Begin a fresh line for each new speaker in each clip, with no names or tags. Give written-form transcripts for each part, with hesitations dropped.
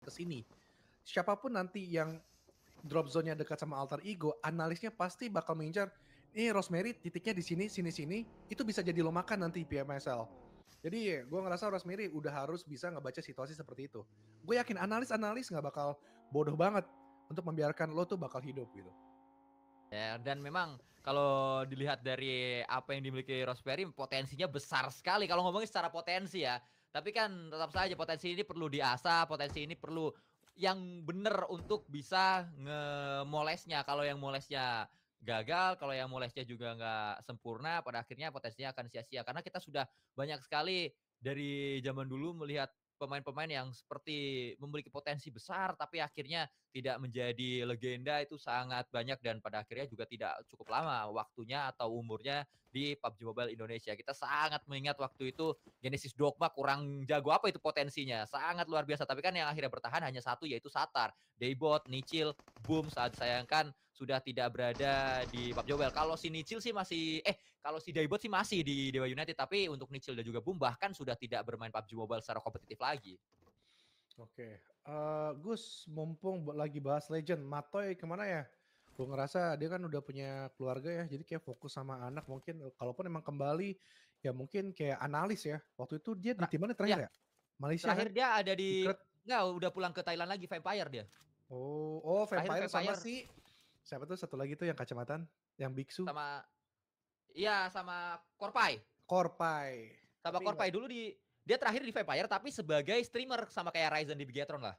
ke sini. Siapapun nanti yang drop zone-nya dekat sama alter ego, analisnya pasti bakal mengincar, "Nih Rosemary titiknya di sini, sini, sini," itu bisa jadi lo makan nanti PMSL. Jadi gue ngerasa Rosemary udah harus bisa ngebaca situasi seperti itu. Gue yakin analis-analis nggak bakal bodoh banget untuk membiarkan lo tuh bakal hidup gitu.
Ya, dan memang kalau dilihat dari apa yang dimiliki Rosemary potensinya besar sekali kalau ngomongin secara potensi ya. Tapi kan tetap saja potensi ini perlu diasah, potensi ini perlu yang bener untuk bisa ngemolesnya. Kalau yang molesnya gagal, kalau yang molesnya juga nggak sempurna, pada akhirnya potensinya akan sia-sia. Karena kita sudah banyak sekali dari zaman dulu melihat pemain-pemain yang seperti memiliki potensi besar tapi akhirnya tidak menjadi legenda itu sangat banyak dan pada akhirnya juga tidak cukup lama waktunya atau umurnya di PUBG Mobile Indonesia. Kita sangat mengingat waktu itu Genesis Dogma kurang jago apa itu potensinya, sangat luar biasa. Tapi kan yang akhirnya bertahan hanya satu yaitu Satar, Daybot, Nichil, Boom saat disayangkan sudah tidak berada di PUBG Mobile. Kalau si Nichil sih masih kalau si Daybot sih masih di Dewa United tapi untuk Nichil dan juga Boom bahkan sudah tidak bermain PUBG Mobile secara kompetitif lagi.
Oke, Gus, mumpung lagi bahas legend, Matoy kemana ya? Gue ngerasa dia kan udah punya keluarga ya, jadi kayak fokus sama anak mungkin, kalaupun emang kembali, ya mungkin kayak analis ya. Waktu itu dia di tim mana
Ya,
terakhir ya? Malaysia
terakhir
kan?
dia ada di
Secret.
enggak, udah pulang ke Thailand lagi, Vampire dia.
Oh,
Terakhir
Vampire sama
Vampire
si, siapa tuh satu lagi tuh yang kacamataan? Yang biksu?
sama iya, sama Korpai.
Korpai.
Sama
Tapi nggak.
Korpai dulu dia terakhir di Vampire tapi sebagai streamer sama kayak Ryzen di Bigetron lah.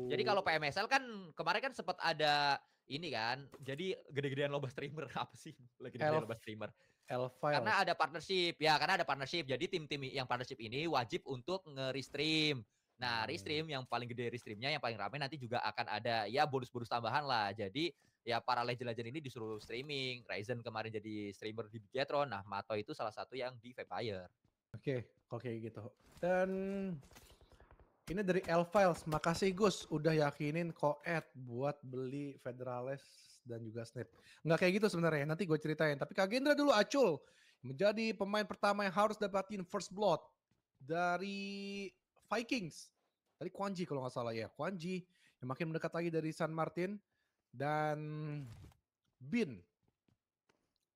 Jadi
Oh,
kalau PMSL kan kemarin kan sempat ada ini kan, jadi gede-gedean lomba streamer apa sih? Gede-gedean lomba
Elf,
streamer.
Elfiles.
Karena ada partnership, ya karena ada partnership. Jadi tim-tim yang partnership ini wajib untuk nge-restream. Nah,
Hmm.
restream yang paling gede restreamnya yang paling ramai nanti juga akan ada ya bonus-bonus tambahan lah. Jadi ya para legend-legend ini disuruh streaming. Ryzen kemarin jadi streamer di Bigetron. Nah, Mato itu salah satu yang di Vampire.
Oke, oke gitu. Dan ini dari Elfiles, makasih Gus udah yakinin Koet buat beli Federales dan juga Snap. Nggak kayak gitu sebenarnya, nanti gue ceritain. Tapi Kak Gendra dulu Acul, menjadi pemain pertama yang harus dapatin first blood dari Vikings. Tadi Kwanji kalau nggak salah ya, Kwanji yang makin mendekat lagi dari San Martin dan Bin.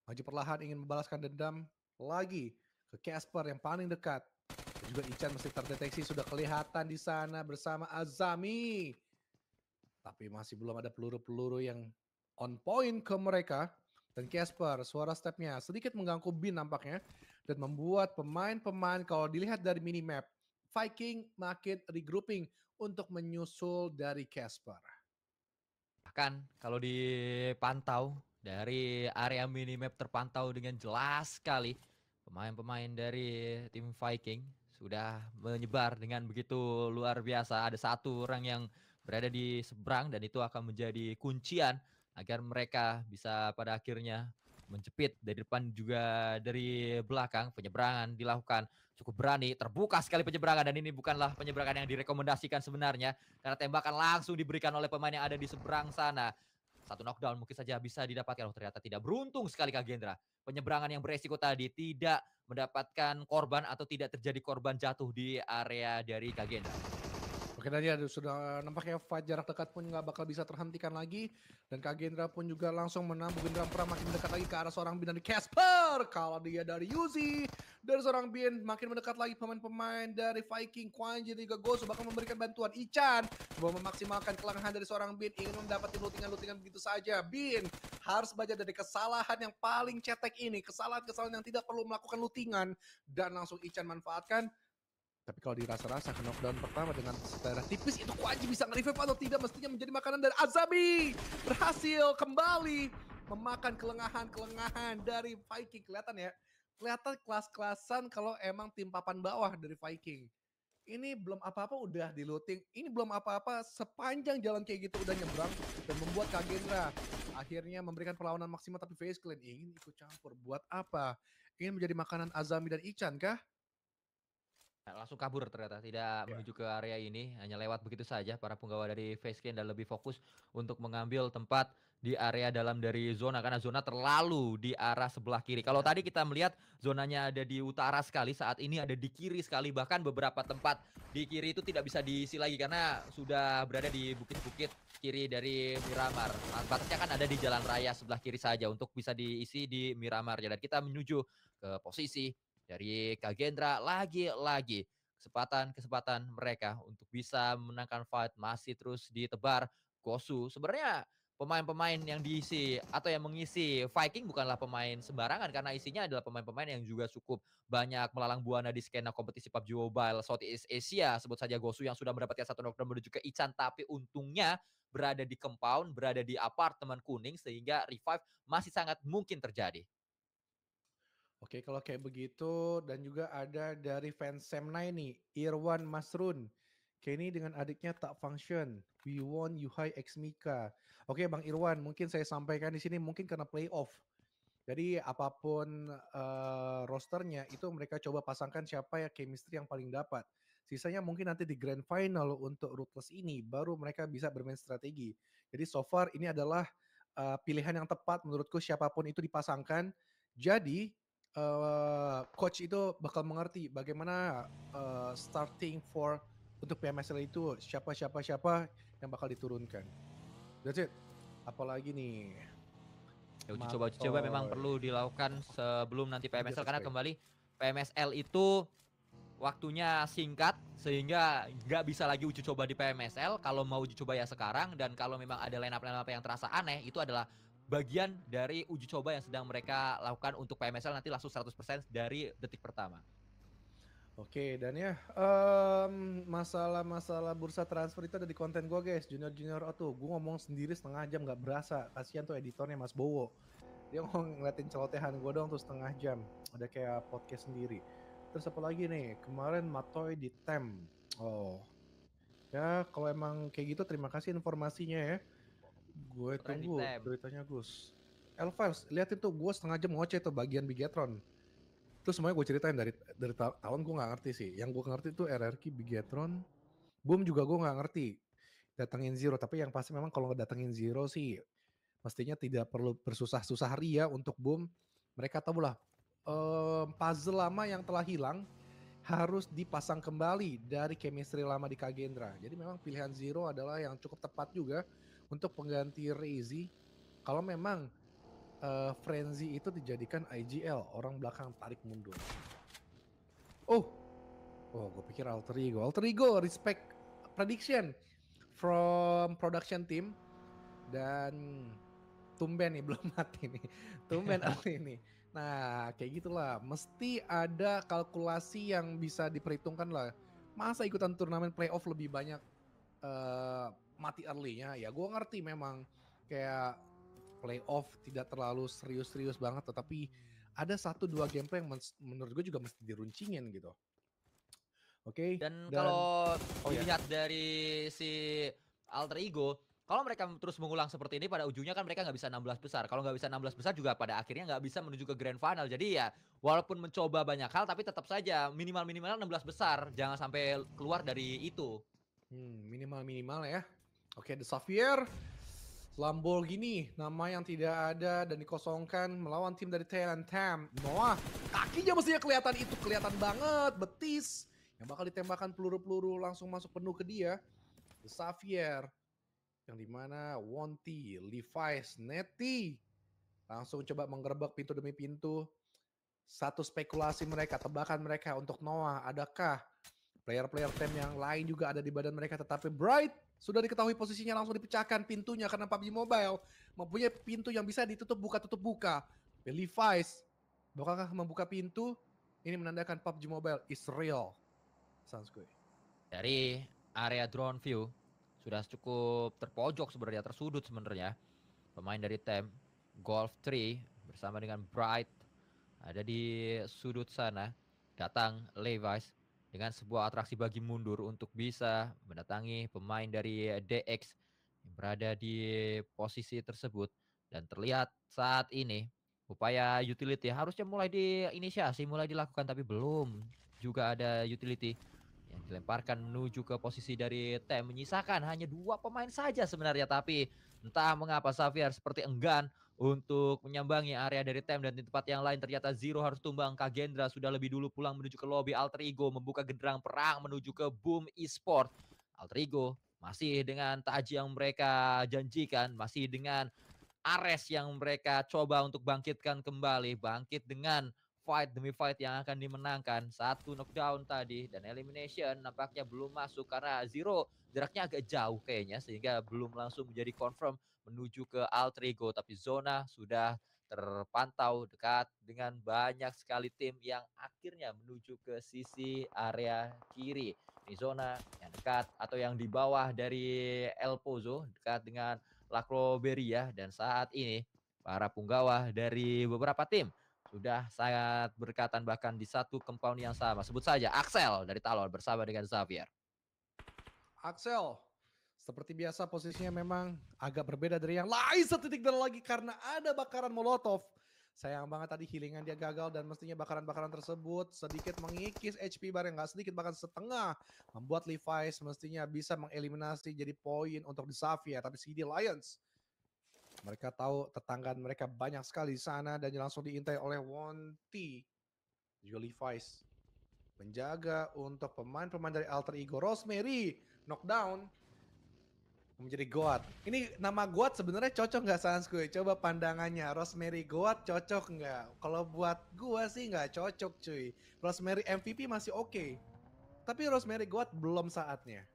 Maju perlahan ingin membalaskan dendam lagi ke Casper yang paling dekat. Dan juga Ican masih terdeteksi sudah kelihatan di sana bersama Azami. Tapi masih belum ada peluru-peluru yang on point ke mereka. Dan Casper, suara stepnya sedikit mengganggu Bin nampaknya. Dan membuat pemain-pemain kalau dilihat dari minimap, Viking makin regrouping untuk menyusul dari Casper.
Bahkan kalau dipantau dari area minimap terpantau dengan jelas sekali pemain-pemain dari tim Viking sudah menyebar dengan begitu luar biasa. Ada satu orang yang berada di seberang dan itu akan menjadi kuncian agar mereka bisa pada akhirnya menjepit dari depan juga dari belakang. Penyeberangan dilakukan cukup berani, terbuka sekali penyeberangan dan ini bukanlah penyeberangan yang direkomendasikan sebenarnya karena tembakan langsung diberikan oleh pemain yang ada di seberang sana. Satu knockdown mungkin saja bisa didapatkan. Oh, ternyata tidak. Beruntung sekali Kak Gendra. Penyeberangan yang beresiko tadi tidak mendapatkan korban atau tidak terjadi korban jatuh di area dari Kak Gendra.
Oke tadi ada sudah nampaknya fight jarak dekat pun nggak bakal bisa terhentikan lagi. Dan Kak Gendra pun juga langsung menambah gendera perang makin mendekat lagi ke arah seorang Bin dari Casper. Kalau dia dari Yuzi. Dari seorang Bin makin mendekat lagi pemain-pemain dari Viking, Kwanji dan juga Gosu bakal memberikan bantuan. Ichan coba memaksimalkan kelengahan dari seorang Bin. Ingin mendapatkan lootingan-lootingan begitu saja. Bin harus belajar dari kesalahan yang paling cetek ini. Kesalahan-kesalahan yang tidak perlu melakukan lootingan. Dan langsung Ichan manfaatkan. Tapi kalau dirasa-rasa ke knockdown pertama dengan secara tipis itu Kwanji bisa nge-revive atau tidak mestinya menjadi makanan dari Azami. Berhasil kembali memakan kelengahan-kelengahan dari Viking. Kelihatan ya, kelihatan kelas-kelasan kalau emang tim papan bawah dari Viking. Ini belum apa-apa udah di looting, ini belum apa-apa sepanjang jalan kayak gitu udah nyebrang dan membuat Kak Gendra akhirnya memberikan perlawanan maksimal tapi Face Clan ingin ikut campur. Buat apa? Ingin menjadi makanan Azami dan Ichan kah?
Langsung kabur ternyata, tidak
Ya.
menuju ke area ini, hanya lewat begitu saja para penggawa dari Faceclan dan lebih fokus untuk mengambil tempat di area dalam dari zona, karena zona terlalu di arah sebelah kiri. Kalau
Ya.
tadi kita melihat zonanya ada di utara sekali, saat ini ada di kiri sekali, bahkan beberapa tempat di kiri itu tidak bisa diisi lagi karena sudah berada di bukit-bukit kiri dari Miramar. Batasnya kan ada di jalan raya sebelah kiri saja untuk bisa diisi di Miramar. Dan kita menuju ke posisi dari Kagendra lagi-lagi kesempatan mereka untuk bisa memenangkan fight masih terus ditebar. Gosu sebenarnya pemain-pemain yang diisi atau yang mengisi Viking bukanlah pemain sembarangan karena isinya adalah pemain-pemain yang juga cukup banyak melalang buana di skena kompetisi PUBG Mobile Southeast Asia. Sebut saja Gosu yang sudah mendapatkan satu knockdown menuju ke Ichan, tapi untungnya berada di compound, berada di apartemen kuning sehingga revive masih sangat mungkin terjadi.
Oke, kalau kayak begitu dan juga ada dari fans Semnai nih, Irwan Masrun. Kenny dengan adiknya tak function. We want Yuhai X Mika. Oke, Bang Irwan, mungkin saya sampaikan di sini mungkin karena playoff. Jadi apapun rosternya itu mereka coba pasangkan siapa ya chemistry yang paling dapat. Sisanya mungkin nanti di grand final untuk Ruthless ini baru mereka bisa bermain strategi. Jadi so far ini adalah pilihan yang tepat menurutku siapapun itu dipasangkan. Jadi coach itu bakal mengerti bagaimana starting for untuk PMSL itu siapa yang bakal diturunkan. That's it. Apalagi nih
Ya, uji coba memang
Matoy.
perlu dilakukan sebelum nanti
Ini di
PMSL
atas
karena
ring.
kembali PMSL itu waktunya singkat sehingga nggak bisa lagi uji coba di PMSL. Kalau mau uji coba ya sekarang, dan kalau memang ada line up yang terasa aneh itu adalah bagian dari uji coba yang sedang mereka lakukan untuk PMSL nanti langsung 100% dari detik pertama.
Oke, dan ya masalah-masalah bursa transfer itu ada di konten gue guys. Junior oh tuh, gue ngomong sendiri setengah jam nggak berasa. Kasihan tuh editornya Mas Bowo. Dia ngomong ngeliatin celotehan gue dong tuh setengah jam. Ada kayak podcast sendiri. Terus apa lagi nih? Kemarin Matoy di Tem. Oh, ya kalau emang kayak gitu terima kasih informasinya ya. Gue
Keren di
tunggu
tem.
beritanya Gus. L-Files, liatin tuh gue setengah jam ngoceh tuh bagian Bigetron. Terus semuanya gue ceritain dari tahun gue nggak ngerti sih. Yang gue ngerti tuh RRQ, Bigetron, Boom juga gue nggak ngerti. Datengin Zero, tapi yang pasti memang kalau datengin Zero sih mestinya tidak perlu bersusah-susah ria untuk Boom. Mereka tahu lah puzzle lama yang telah hilang harus dipasang kembali dari chemistry lama di Kagendra. Jadi memang pilihan Zero adalah yang cukup tepat juga untuk pengganti Reizi. Kalau memang Frenzy itu dijadikan IGL, orang belakang tarik mundur. Oh, gue pikir Alter Ego. Alter Ego, respect prediction from production team. Dan tumben nih, belum mati nih. Tumben early nih. Nah, kayak gitulah. Mesti ada kalkulasi yang bisa diperhitungkan lah. Masa ikutan turnamen playoff lebih banyak mati early-nya? Ya gue ngerti memang kayak playoff tidak terlalu serius-serius banget. Tetapi ada 1-2 gameplay yang menurut gue juga mesti diruncingin gitu. Oke,
Dan
dan
kalau
oh ya,
dilihat dari si Alter Ego, kalau mereka terus mengulang seperti ini pada ujungnya kan mereka nggak bisa 16 besar. Kalau nggak bisa 16 besar juga pada akhirnya nggak bisa menuju ke grand final. Jadi ya walaupun mencoba banyak hal tapi tetap saja minimal-minimal 16 besar. Jangan sampai keluar dari itu.
minimal-minimal ya. Oke, The Xavier, Lamborghini, nama yang tidak ada dan dikosongkan melawan tim dari Thailand Tam. Noah, kakinya mestinya kelihatan itu, kelihatan banget, betis. Yang bakal ditembakkan peluru-peluru langsung masuk penuh ke dia. The Xavier, yang dimana Wonti, Levi's, Netty langsung coba menggerebek pintu demi pintu. Satu spekulasi mereka, tebakan mereka untuk Noah, adakah player-player tem yang lain juga ada di badan mereka, tetapi Bright sudah diketahui posisinya langsung dipecahkan pintunya karena PUBG Mobile mempunyai pintu yang bisa ditutup buka. Levi's bakal membuka pintu, ini menandakan PUBG Mobile is real. Sounds good.
Dari area drone view sudah cukup terpojok sebenarnya, tersudut sebenarnya. Pemain dari tim Golf 3 bersama dengan Bright ada di sudut sana. Datang Levi's dengan sebuah atraksi bagi mundur untuk bisa mendatangi pemain dari DX yang berada di posisi tersebut. Dan terlihat saat ini upaya utility harusnya mulai diinisiasi, mulai dilakukan tapi belum. juga ada utility yang dilemparkan menuju ke posisi dari Tem, menyisakan hanya 2 pemain saja sebenarnya, tapi entah mengapa Xavier seperti enggan untuk menyambangi area dari Tem, dan di tempat yang lain ternyata Zero harus tumbang. Kagendra sudah lebih dulu pulang menuju ke lobby. Alter Ego membuka genderang perang menuju ke Boom Esport. Alter Ego masih dengan taji yang mereka janjikan, masih dengan Ares yang mereka coba untuk bangkitkan kembali, bangkit dengan fight demi fight yang akan dimenangkan. 1 knockdown tadi dan elimination nampaknya belum masuk karena Zero jaraknya agak jauh kayaknya, sehingga belum langsung menjadi confirm menuju ke Alter Ego, tapi zona sudah terpantau dekat dengan banyak sekali tim yang akhirnya menuju ke sisi area kiri. Ini zona yang dekat atau yang di bawah dari El Pozo, dekat dengan Lacroberia, dan saat ini para punggawa dari beberapa tim sudah sangat berdekatan, bahkan di satu compound yang sama. Sebut saja Axel dari Talon bersama dengan Xavier.
Axel, seperti biasa posisinya memang agak berbeda dari yang lain setitik dan lagi karena ada bakaran molotov. Sayang banget tadi healingan dia gagal dan mestinya bakaran-bakaran tersebut sedikit mengikis HP bareng, nggak sedikit bahkan setengah, membuat Levi's mestinya bisa mengeliminasi jadi poin untuk The Xavier. Tapi CD Lions, mereka tahu tetangga mereka banyak sekali di sana dan langsung diintai oleh Wonti. Juga Levi's menjaga untuk pemain-pemain dari Alter Ego. Rosemary knockdown menjadi Goat. Ini nama Goat sebenarnya cocok nggak Sanskuy? Coba pandangannya, Rosemary Goat cocok nggak? Kalau buat gua sih nggak cocok cuy. Rosemary MVP masih oke. Tapi Rosemary Goat belum saatnya.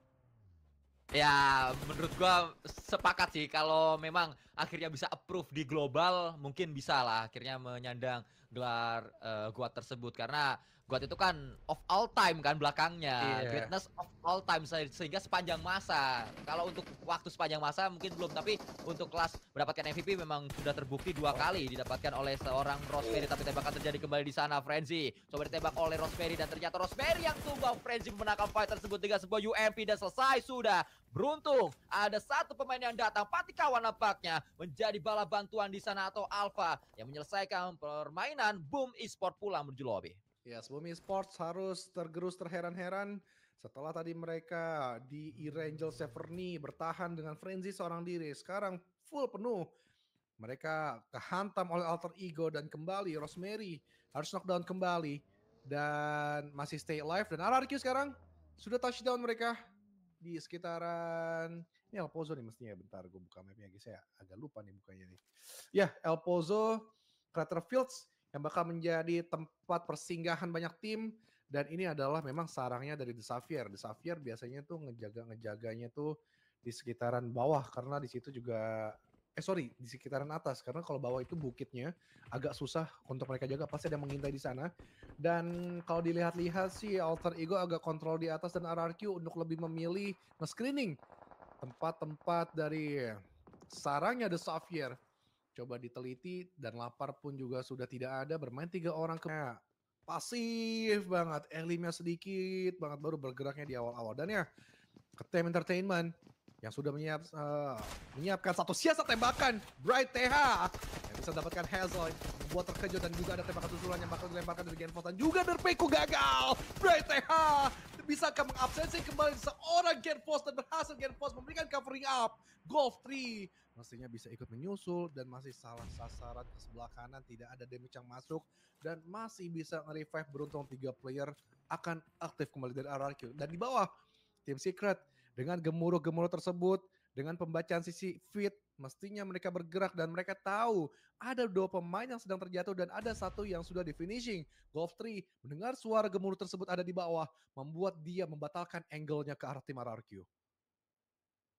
Ya, menurut gua sepakat sih, kalau memang akhirnya bisa approve di global, mungkin bisa lah akhirnya menyandang gelar GOAT tersebut, karena GOAT itu kan of all time kan belakangnya,
Iya.
greatness of all time, sehingga sepanjang masa. Kalau untuk waktu sepanjang masa mungkin belum, tapi untuk kelas mendapatkan MVP memang sudah terbukti 2 kali didapatkan oleh seorang Rosemary. Tapi tembakan terjadi kembali di sana. Frenzy coba ditembak oleh Rosemary dan ternyata Rosemary yang tumbang. Frenzy memenangkan fight tersebut dengan sebuah UMP dan selesai sudah. Beruntung ada satu pemain yang datang, Patikawan nampaknya menjadi bala bantuan di sana atau Alpha yang menyelesaikan permainan. Boom Esport pulang menuju lobby.
Ya, Boom Esports harus tergerus terheran-heran setelah tadi mereka di Erangel Severny bertahan dengan frenzy seorang diri. Sekarang full penuh. Mereka kehantam oleh Alter Ego dan kembali Rosemary harus knockdown kembali dan masih stay alive. Dan RRQ sekarang sudah touchdown mereka di sekitaran ini El Pozo nih mestinya. Bentar gue buka mapnya guys, saya agak lupa nih bukanya nih. Ya, El Pozo, Crater Fields yang bakal menjadi tempat persinggahan banyak tim, dan ini adalah memang sarangnya dari The Xavier. The Xavier biasanya tuh ngejaganya tuh di sekitaran bawah karena di situ juga di sekitaran atas karena kalau bawah itu bukitnya agak susah untuk mereka jaga, pasti ada yang mengintai di sana. Dan kalau dilihat-lihat sih Alter Ego agak kontrol di atas dan RRQ untuk lebih memilih nge-screening tempat-tempat dari sarangnya The Xavier. Coba diteliti dan lapar pun juga sudah tidak ada, bermain 3 orang pasif banget, elimnya sedikit banget baru bergeraknya di awal-awal. Dan ya ke Tem Entertainment yang sudah menyiapkan satu siasat tembakan Bright TH yang bisa dapatkan Hazel, membuat terkejut, dan juga ada tembakan susulan yang bakal dilemparkan dari Genfos dan juga Derpeko gagal. Bright TH bisakah mengabsensi kembali seorang Genfos dan berhasil Genfos memberikan covering up. Golf 3 mestinya bisa ikut menyusul dan masih salah sasaran ke sebelah kanan, tidak ada damage yang masuk dan masih bisa nge-revive. Beruntung 3 player akan aktif kembali dari RRQ. Dan di bawah Team Secret dengan gemuruh-gemuruh tersebut, dengan pembacaan sisi fit, mestinya mereka bergerak dan mereka tahu ada 2 pemain yang sedang terjatuh dan ada 1 yang sudah di finishing. Golf 3 mendengar suara gemuruh tersebut ada di bawah, membuat dia membatalkan angle-nya ke arah tim RRQ.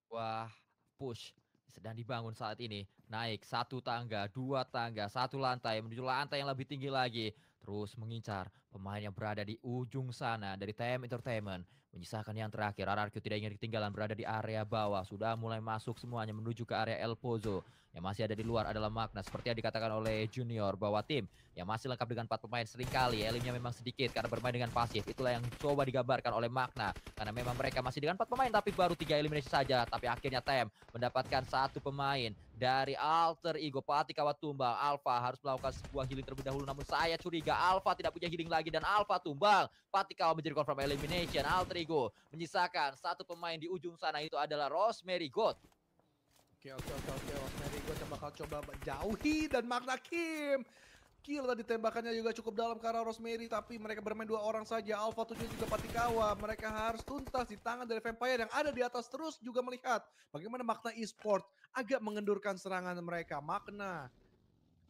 Wah, push sedang dibangun saat ini. Naik 1 tangga, 2 tangga, 1 lantai menuju lantai yang lebih tinggi lagi. Terus mengincar pemain yang berada di ujung sana dari TM Entertainment. Menyisakan yang terakhir, RRQ tidak ingin ketinggalan berada di area bawah. Sudah mulai masuk semuanya menuju ke area El Pozo. Yang masih ada di luar adalah Magna. Seperti yang dikatakan oleh Junior bahwa tim yang masih lengkap dengan 4 pemain seringkali elimnya memang sedikit karena bermain dengan pasif. Itulah yang coba digambarkan oleh Magna. Karena memang mereka masih dengan 4 pemain tapi baru 3 eliminasi saja. Tapi akhirnya Tem mendapatkan 1 pemain dari Alter Ego. Patikawa tumbang. Alpha harus melakukan sebuah healing terlebih dahulu. Namun saya curiga Alpha tidak punya healing lagi dan Alpha tumbang. Patikawa menjadi confirm elimination. Alter Ego menyisakan 1 pemain di ujung sana, itu adalah Rosemary God.
Oke. Rosemary gue bakal coba jauhi dan Magna Kim. Kill tadi tembakannya juga cukup dalam ke arah Rosemary, tapi mereka bermain 2 orang saja. Alpha 7 juga Patikawa. Mereka harus tuntas di tangan dari Vampire yang ada di atas, terus juga melihat bagaimana Magna Esports agak mengendurkan serangan mereka. Magna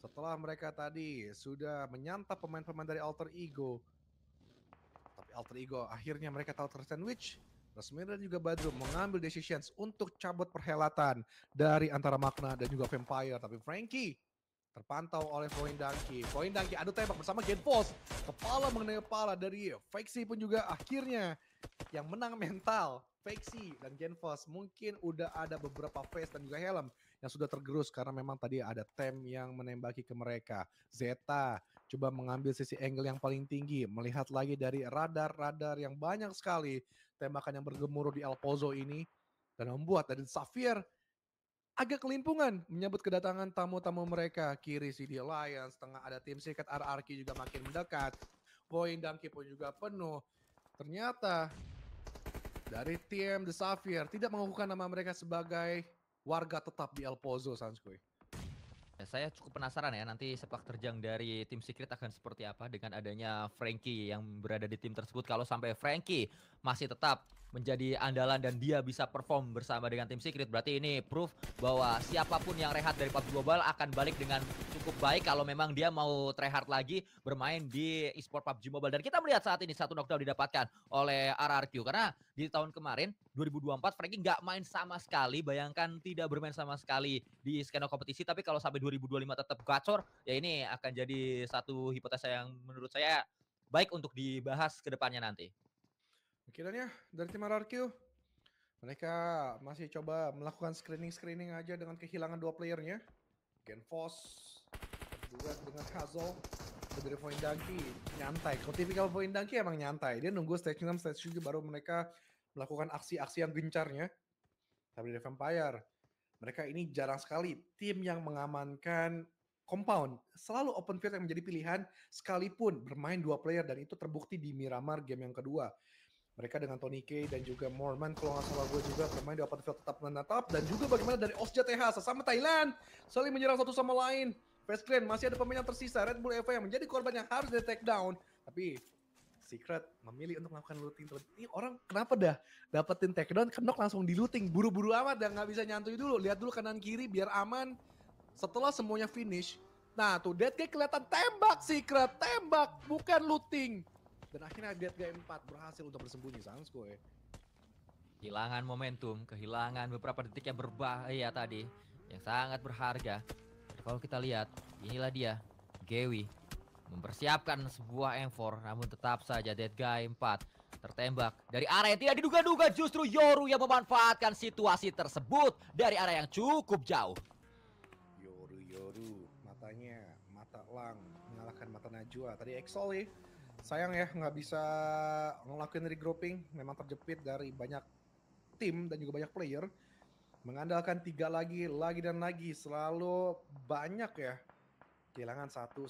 setelah mereka tadi sudah menyantap pemain-pemain dari Alter Ego, tapi Alter Ego akhirnya mereka tahu tersandwich. Rosemary dan juga Badru mengambil decisions untuk cabut perhelatan dari antara Magna dan juga Vampire. Tapi Frankie terpantau oleh Point Donkey. Point Donkey adu tembak bersama Genfos. Kepala mengenai kepala dari Vexi pun juga akhirnya yang menang mental. Vexi dan Genfos mungkin udah ada beberapa face dan juga helm yang sudah tergerus karena memang tadi ada Tem yang menembaki ke mereka. Zeta coba mengambil sisi angle yang paling tinggi, melihat lagi dari radar-radar yang banyak sekali tembakan yang bergemuruh di El Pozo ini, dan membuat dari Sapphire agak kelimpungan menyambut kedatangan tamu-tamu mereka. Kiri CD Alliance, tengah ada tim Secret RRQ juga makin mendekat. Point Donkey pun juga penuh. Ternyata dari tim The Sapphire tidak mengakukan nama mereka sebagai warga tetap di El Pozo, Sanskoy.
Ya, saya cukup penasaran ya nanti sepak terjang dari tim Secret akan seperti apa dengan adanya Frankie yang berada di tim tersebut. Kalau sampai Frankie masih tetap menjadi andalan dan dia bisa perform bersama dengan tim Secret, berarti ini proof bahwa siapapun yang rehat dari PUBG Mobile akan balik dengan cukup baik kalau memang dia mau tryhard lagi bermain di e-sport PUBG Mobile. Dan kita melihat saat ini 1 knockdown didapatkan oleh RRQ karena di tahun kemarin 2024 Frankie nggak main sama sekali. Bayangkan tidak bermain sama sekali di skena kompetisi, tapi kalau sampai 2025 tetap gacor, ya ini akan jadi satu hipotesa yang menurut saya baik untuk dibahas ke depannya nanti.
Kira-kira dari tim RRQ, mereka masih coba melakukan screening aja dengan kehilangan 2 playernya. Genfos juga dengan Hazel dari Point Donkey nyantai. Kalau tipikal Point Donkey emang nyantai. Dia nunggu stage 6, stage 7 baru mereka melakukan aksi-aksi yang gencarnya. Tapi dari Vampire, mereka ini jarang sekali tim yang mengamankan compound. Selalu open field yang menjadi pilihan sekalipun bermain 2 player, dan itu terbukti di Miramar game yang kedua. Mereka dengan Tony K dan juga Morman, kalau nggak salah gue juga bermain di open field tetap menatap. Dan juga bagaimana dari Osja TH sesama Thailand saling menyerang satu sama lain. Face Clan masih ada pemain yang tersisa, Red Bull Eva yang menjadi korban yang harus di take down. Tapi Secret memilih untuk melakukan looting. Ini orang kenapa dah dapetin take down, kenok langsung di looting. Buru-buru amat dan nggak bisa nyantui dulu. Lihat dulu kanan kiri biar aman. Setelah semuanya finish, nah tuh Dead Guy kelihatan tembak Secret, tembak bukan looting. Dan akhirnya Dead Guy 4 berhasil untuk bersembunyi, Sanskoy.
Kehilangan momentum, kehilangan beberapa detik yang berbahaya tadi, yang sangat berharga. Dan kalau kita lihat, inilah dia, Gewi mempersiapkan sebuah M4, namun tetap saja Dead Guy 4 tertembak dari area yang tidak diduga-duga. Justru Yoru yang memanfaatkan situasi tersebut dari area yang cukup jauh.
Yoru, matanya, mata Lang mengalahkan mata Najwa. Tadi Exol ya, sayang ya nggak bisa ngelakuin regrouping, memang terjepit dari banyak tim dan juga banyak player. Mengandalkan 3 lagi dan lagi, selalu banyak ya kehilangan satu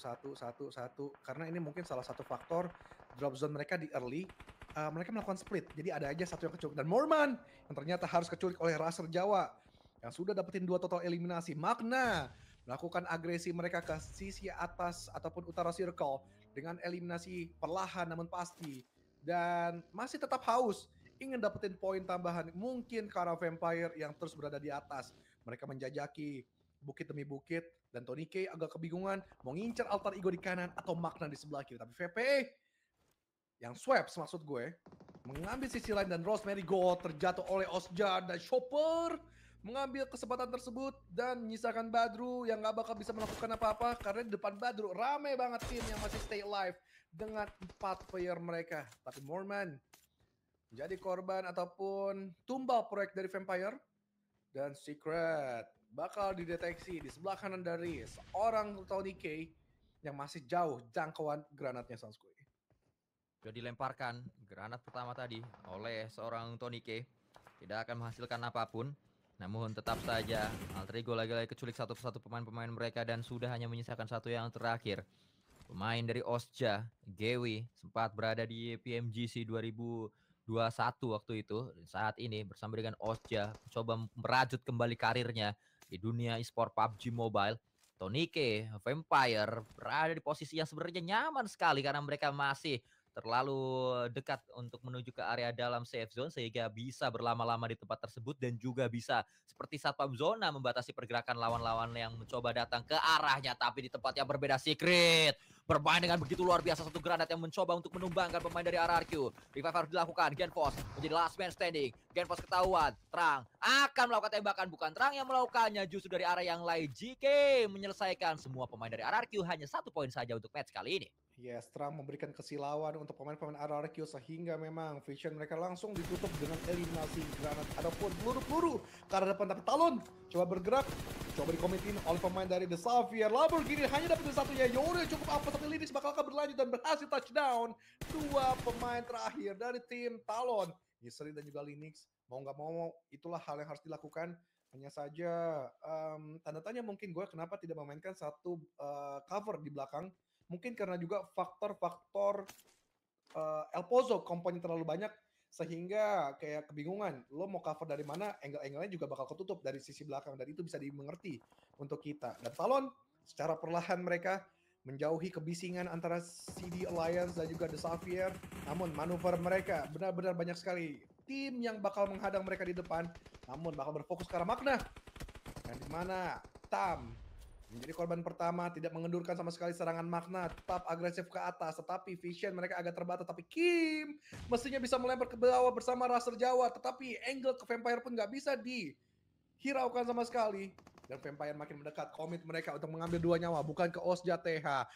karena ini mungkin salah satu faktor drop zone mereka di early. Mereka melakukan split, jadi ada aja satu yang keculik. Dan Morman yang ternyata harus keculik oleh Raser Jawa yang sudah dapetin 2 total eliminasi. Magna melakukan agresi mereka ke sisi atas ataupun utara circle dengan eliminasi perlahan namun pasti, dan masih tetap haus ingin dapetin poin tambahan. Mungkin karena Vampire yang terus berada di atas, mereka menjajaki bukit demi bukit, dan Tony K agak kebingungan mau ngincer Alter Ego di kanan atau Magna di sebelah kiri. Tapi VPE yang swaps maksud gue mengambil sisi lain, dan Rosemary Gold terjatuh oleh Osja, dan Chopper mengambil kesempatan tersebut dan menyisakan Badru yang gak bakal bisa melakukan apa-apa karena di depan Badru rame banget tim yang masih stay alive dengan 4 player mereka. Tapi Morman jadi korban ataupun tumbal proyek dari Vampire. Dan Secret bakal dideteksi di sebelah kanan dari seorang Tony K yang masih jauh jangkauan granatnya Sanskui.
Sudah dilemparkan granat pertama tadi oleh seorang Tony K. Tidak akan menghasilkan apapun. Namun tetap saja Alter Ego lagi-lagi keculik satu persatu pemain-pemain mereka dan sudah hanya menyisakan satu yang terakhir. Pemain dari Osja, Gewi, sempat berada di PMGC 2021 waktu itu. Saat ini bersama dengan Osja coba merajut kembali karirnya di dunia e-sport PUBG Mobile. Tonike, Vampire berada di posisi yang sebenarnya nyaman sekali karena mereka masih terlalu dekat untuk menuju ke area dalam safe zone sehingga bisa berlama-lama di tempat tersebut dan juga bisa seperti satpam zona membatasi pergerakan lawan-lawan yang mencoba datang ke arahnya, tapi di tempat yang berbeda. Secret bermain dengan begitu luar biasa, satu granat yang mencoba untuk menumbangkan pemain dari RRQ. Revive harus dilakukan, Genfos menjadi last man standing. Genfos ketahuan, Trang akan melakukan tembakan, bukan Trang yang melakukannya, justru dari arah yang lain. JK menyelesaikan semua pemain dari RRQ, hanya 1 poin saja untuk match kali ini.
Yes, Trump memberikan kesilauan untuk pemain-pemain RRQ sehingga memang vision mereka langsung ditutup dengan eliminasi granat ataupun peluru-peluru ke arah depan. Tapi Talon coba bergerak, coba dikomitin oleh pemain dari The Xavier. Lamborghini hanya dapat satunya. Yori cukup apa, tapi Linux bakal berlanjut dan berhasil touchdown. Dua pemain terakhir dari tim Talon, Yesri dan juga Linux. Mau nggak mau, itulah hal yang harus dilakukan. Hanya saja tanda tanya mungkin gue kenapa tidak memainkan satu cover di belakang. Mungkin karena juga faktor-faktor El Pozo komponen terlalu banyak sehingga kayak kebingungan. Lo mau cover dari mana, angle-angle-nya juga bakal ketutup dari sisi belakang dan itu bisa dimengerti untuk kita. Dan Talon secara perlahan mereka menjauhi kebisingan antara CD Alliance dan juga The Xavier. Namun manuver mereka benar-benar banyak sekali tim yang bakal menghadang mereka di depan. Namun bakal berfokus ke arah Magna. Dan di mana Tam menjadi korban pertama, tidak mengendurkan sama sekali serangan Magna, tetap agresif ke atas, tetapi vision mereka agak terbatas. Tapi Kim mestinya bisa melempar ke bawah bersama Raser Jawa, tetapi angle ke Vampire pun nggak bisa dihiraukan sama sekali. Dan Vampire makin mendekat, komit mereka untuk mengambil 2 nyawa, bukan ke Osja TH.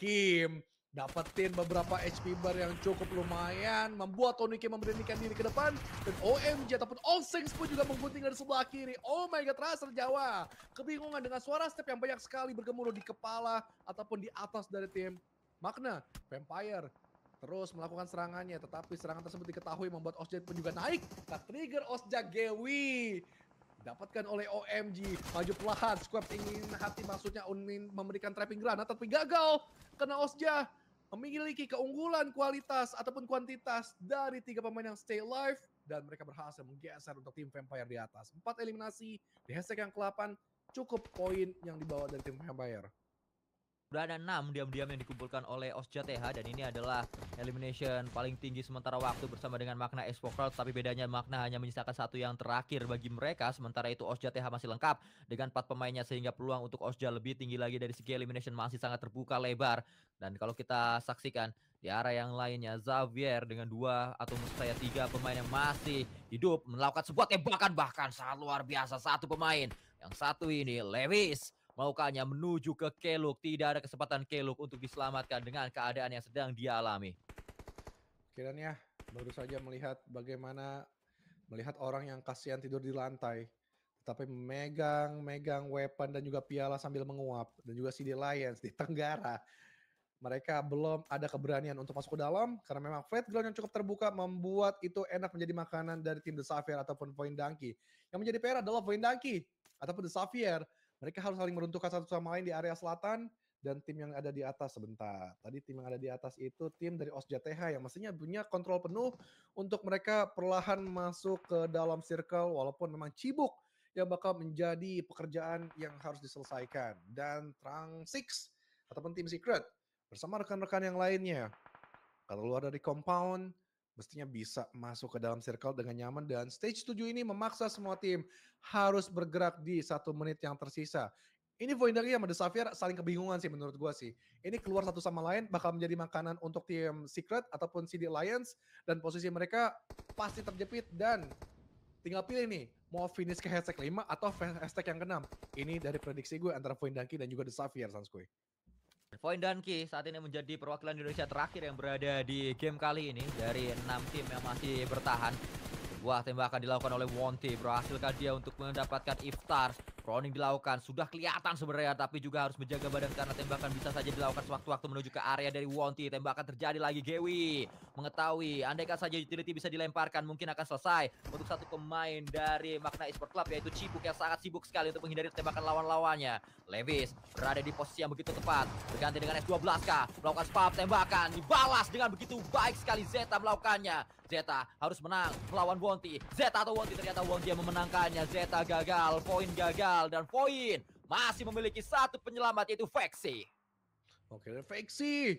Kim dapetin beberapa HP bar yang cukup lumayan, membuat Tony Kim memberanikan diri ke depan, dan OMG ataupun All Saints pun juga menggunting dari sebelah kiri. Oh my god, Raser Jawa kebingungan dengan suara step yang banyak sekali bergemuruh di kepala ataupun di atas dari tim Magna. Vampire terus melakukan serangannya, tetapi serangan tersebut diketahui membuat Osja pun juga naik. Nah, trigger Osja Gewi dapatkan oleh OMG, maju perlahan, Squab ingin hati maksudnya memberikan trapping granat, tapi gagal karena Osja memiliki keunggulan kualitas ataupun kuantitas dari 3 pemain yang stay alive dan mereka berhasil menggeser untuk tim Vampire di atas. 4 eliminasi di hashtag yang ke-8, cukup poin yang dibawa dari tim Vampire.
Sudah ada 6 diam-diam yang dikumpulkan oleh Osja TH dan ini adalah elimination paling tinggi sementara waktu bersama dengan Magna Esports, tapi bedanya Magna hanya menyisakan satu yang terakhir bagi mereka, sementara itu Osja TH masih lengkap dengan 4 pemainnya sehingga peluang untuk Osja lebih tinggi lagi dari segi elimination masih sangat terbuka lebar. Dan kalau kita saksikan di arah yang lainnya, Xavier dengan 2 atau maksud saya 3 pemain yang masih hidup melakukan sebuah tembakan bahkan sangat luar biasa. Satu pemain, yang satu ini Lewis melakukannya menuju ke Keluk. Tidak ada kesempatan Keluk untuk diselamatkan dengan keadaan yang sedang dia alami.
Kiranya baru saja melihat bagaimana melihat orang yang kasihan tidur di lantai, tetapi megang weapon dan juga piala sambil menguap, dan juga CD Lions di Tenggara. Mereka belum ada keberanian untuk masuk ke dalam karena memang flat ground yang cukup terbuka membuat itu enak menjadi makanan dari tim The Xavier ataupun Point Donkey. Yang menjadi PR adalah Point Donkey ataupun The Xavier. Mereka harus saling meruntuhkan satu sama lain di area selatan dan tim yang ada di atas sebentar. Tadi tim yang ada di atas itu tim dari Osja TH yang mestinya punya kontrol penuh untuk mereka perlahan masuk ke dalam circle walaupun memang cibuk yang bakal menjadi pekerjaan yang harus diselesaikan. Dan Trang Six ataupun tim Secret bersama rekan-rekan yang lainnya kalau keluar dari compound mestinya bisa masuk ke dalam circle dengan nyaman, dan stage 7 ini memaksa semua tim harus bergerak di 1 menit yang tersisa. Ini Voidari sama The Xavier saling kebingungan sih menurut gue sih. Ini keluar satu sama lain bakal menjadi makanan untuk tim Secret ataupun CD Alliance, dan posisi mereka pasti terjepit dan tinggal pilih nih mau finish ke hashtag 5 atau hashtag yang ke-6. Ini dari prediksi gue antara Voidari dan juga The Xavier, Sanskoy.
Point Danki saat ini menjadi perwakilan Indonesia terakhir yang berada di game kali ini dari 6 tim yang masih bertahan. Sebuah tembakan dilakukan oleh Wonti, berhasilkah dia untuk mendapatkan Iftar? Proning dilakukan, sudah kelihatan sebenarnya, tapi juga harus menjaga badan karena tembakan bisa saja dilakukan sewaktu-waktu menuju ke area dari Wonti. Tembakan terjadi lagi, Gewi mengetahui andaikan saja utility bisa dilemparkan mungkin akan selesai untuk satu pemain dari Magna Esports Club, yaitu Cibuk yang sangat sibuk sekali untuk menghindari tembakan lawan-lawannya. Levis berada di posisi yang begitu tepat, berganti dengan S12K, melakukan spam tembakan, dibalas dengan begitu baik sekali. Zeta melakukannya, Zeta harus menang melawan Wonti. Zeta atau Wonti, ternyata Wonti yang memenangkannya. Zeta gagal, poin gagal, dan poin masih memiliki satu penyelamat, yaitu Vexi.
Oke, dan Vexi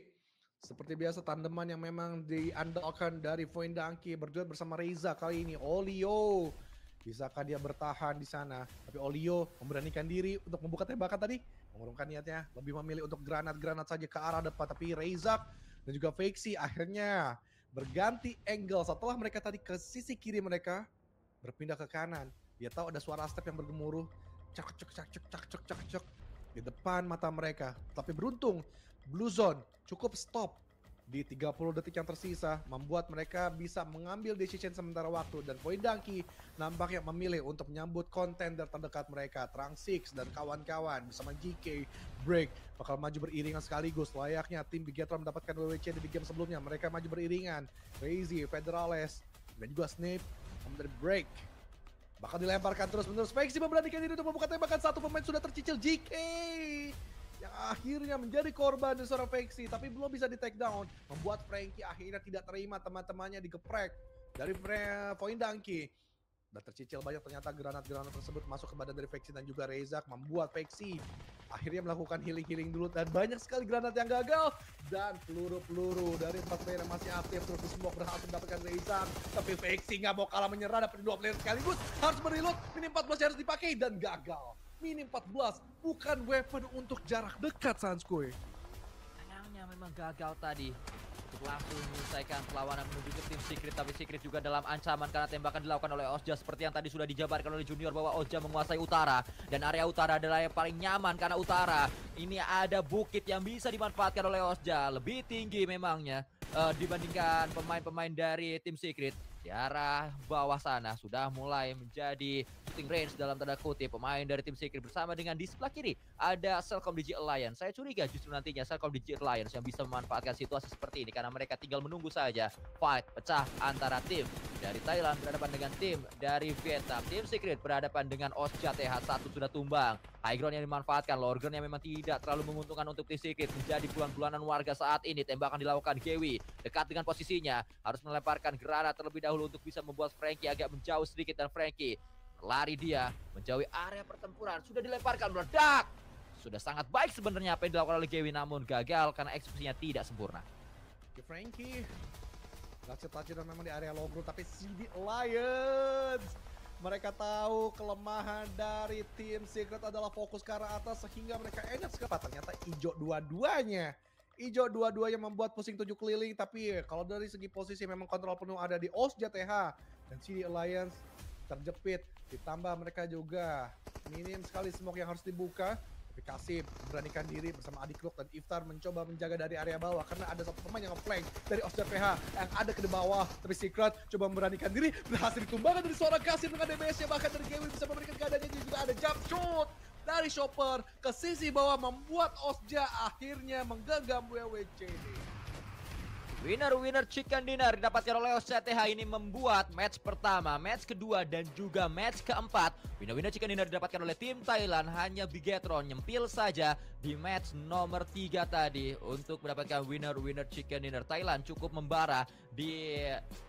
seperti biasa tandeman yang memang diandalkan dari Point Danki berduet bersama Reza kali ini. Olio, bisakah dia bertahan di sana? Tapi Olio memberanikan diri untuk membuka tembakan tadi, mengurungkan niatnya, lebih memilih untuk granat-granat saja ke arah depan. Tapi Reza dan juga Vexi akhirnya berganti angle setelah mereka tadi ke sisi kiri, mereka berpindah ke kanan. Dia tahu ada suara step yang bergemuruh, cak cak cak cak cak cak cak cak di depan mata mereka. Tapi beruntung Blue Zone cukup stop di 30 detik yang tersisa, membuat mereka bisa mengambil decision sementara waktu. Dan Point Danki nampaknya memilih untuk menyambut kontender terdekat mereka, Trang Six dan kawan-kawan bersama GK Break bakal maju beriringan sekaligus layaknya tim Bigetron mendapatkan WWC di game sebelumnya. Mereka maju beriringan, Crazy, Federales dan juga Snape dari Break bakal dilemparkan terus-menerus. Vexi memberanikan diri untuk membuka tembakan, satu pemain sudah tercicil, GK yang akhirnya menjadi korban dari seorang Vexi, tapi belum bisa di take down, membuat Frankie akhirnya tidak terima teman-temannya digeprek dari Point Danki. Dan tercicil banyak ternyata granat-granat tersebut masuk ke badan dari Vexi dan juga Rezak, membuat Vexi akhirnya melakukan healing-healing dulu, dan banyak sekali granat yang gagal. Dan peluru-peluru dari 4 player yang masih aktif terus di smoke berhasil mendapatkan Rezak. Tapi Vexi nggak mau kalah menyerah, dapat 2 player sekaligus, harus mereload, minim 14 harus dipakai dan gagal. Minim 14 bukan weapon untuk jarak dekat, Sanskoy.
Sayangnya memang gagal tadi untuk langsung menyelesaikan perlawanan menuju ke tim Secret, tapi Secret juga dalam ancaman karena tembakan dilakukan oleh Ozja seperti yang tadi sudah dijabarkan oleh Junior bahwa Ozja menguasai utara, dan area utara adalah yang paling nyaman karena utara ini ada bukit yang bisa dimanfaatkan oleh Ozja, lebih tinggi memangnya dibandingkan pemain-pemain dari tim Secret. Di arah bawah sana sudah mulai menjadi shooting range dalam tanda kutip pemain dari tim Secret, bersama dengan di sebelah kiri ada Cellcom Digi Alliance. Saya curiga justru nantinya Cellcom Digi Alliance yang bisa memanfaatkan situasi seperti ini, karena mereka tinggal menunggu saja fight pecah antara tim dari Thailand berhadapan dengan tim dari Vietnam. Tim Secret berhadapan dengan Ozja TH, satu sudah tumbang. High ground yang dimanfaatkan, lower ground yang memang tidak terlalu menguntungkan untuk tim Secret, menjadi bulan-bulanan warga saat ini. Tembakan dilakukan, Gewi dekat dengan posisinya, harus melemparkan granat terlebih dahulu untuk bisa membuat Frankie agak menjauh sedikit, dan Frankie lari dia menjauhi area pertempuran. Sudah dilemparkan, meledak. Sudah sangat baik sebenarnya apa yang dilakukan oleh Gewi, namun gagal karena eksekusinya tidak sempurna.
Frankie dan memang di area low ground, tapi CD Alliance mereka tahu kelemahan dari tim Secret adalah fokus ke arah atas, sehingga mereka enak sekali. Ternyata hijau dua-duanya. Hijau dua-duanya membuat pusing 7 keliling, tapi kalau dari segi posisi memang kontrol penuh ada di Ozja TH dan CD Alliance terjepit. Ditambah mereka juga minim sekali smoke yang harus dibuka. Tapi Kasim memberanikan diri bersama Adik Kluk dan Iftar mencoba menjaga dari area bawah, karena ada satu pemain yang nge-flank dari Ozja PH yang ada ke bawah. Tapi Secret coba memberanikan diri, berhasil ditumbangkan dari seorang Kasim dengan DBS-nya, bahkan dari Gewi bisa memberikan keadaannya. Juga ada jump shoot dari Chopper ke sisi bawah, membuat Ozja akhirnya menggenggam WWC ini.
Winner chicken dinner didapatkan oleh Ozja TH, ini membuat match pertama, match kedua, dan juga match keempat. Winner chicken dinner didapatkan oleh tim Thailand, hanya Bigetron nyempil saja di match nomor 3 tadi untuk mendapatkan winner chicken dinner. Thailand cukup membara di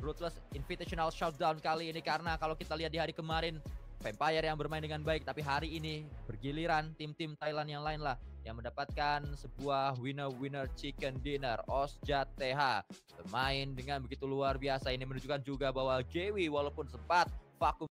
Ruthless Invitational Showdown kali ini, karena kalau kita lihat di hari kemarin Vampire yang bermain dengan baik, tapi hari ini bergiliran tim-tim Thailand yang lain lah yang mendapatkan sebuah winner chicken dinner. Ozja TH bermain dengan begitu luar biasa, ini menunjukkan juga bahwa Gewi walaupun sempat vakum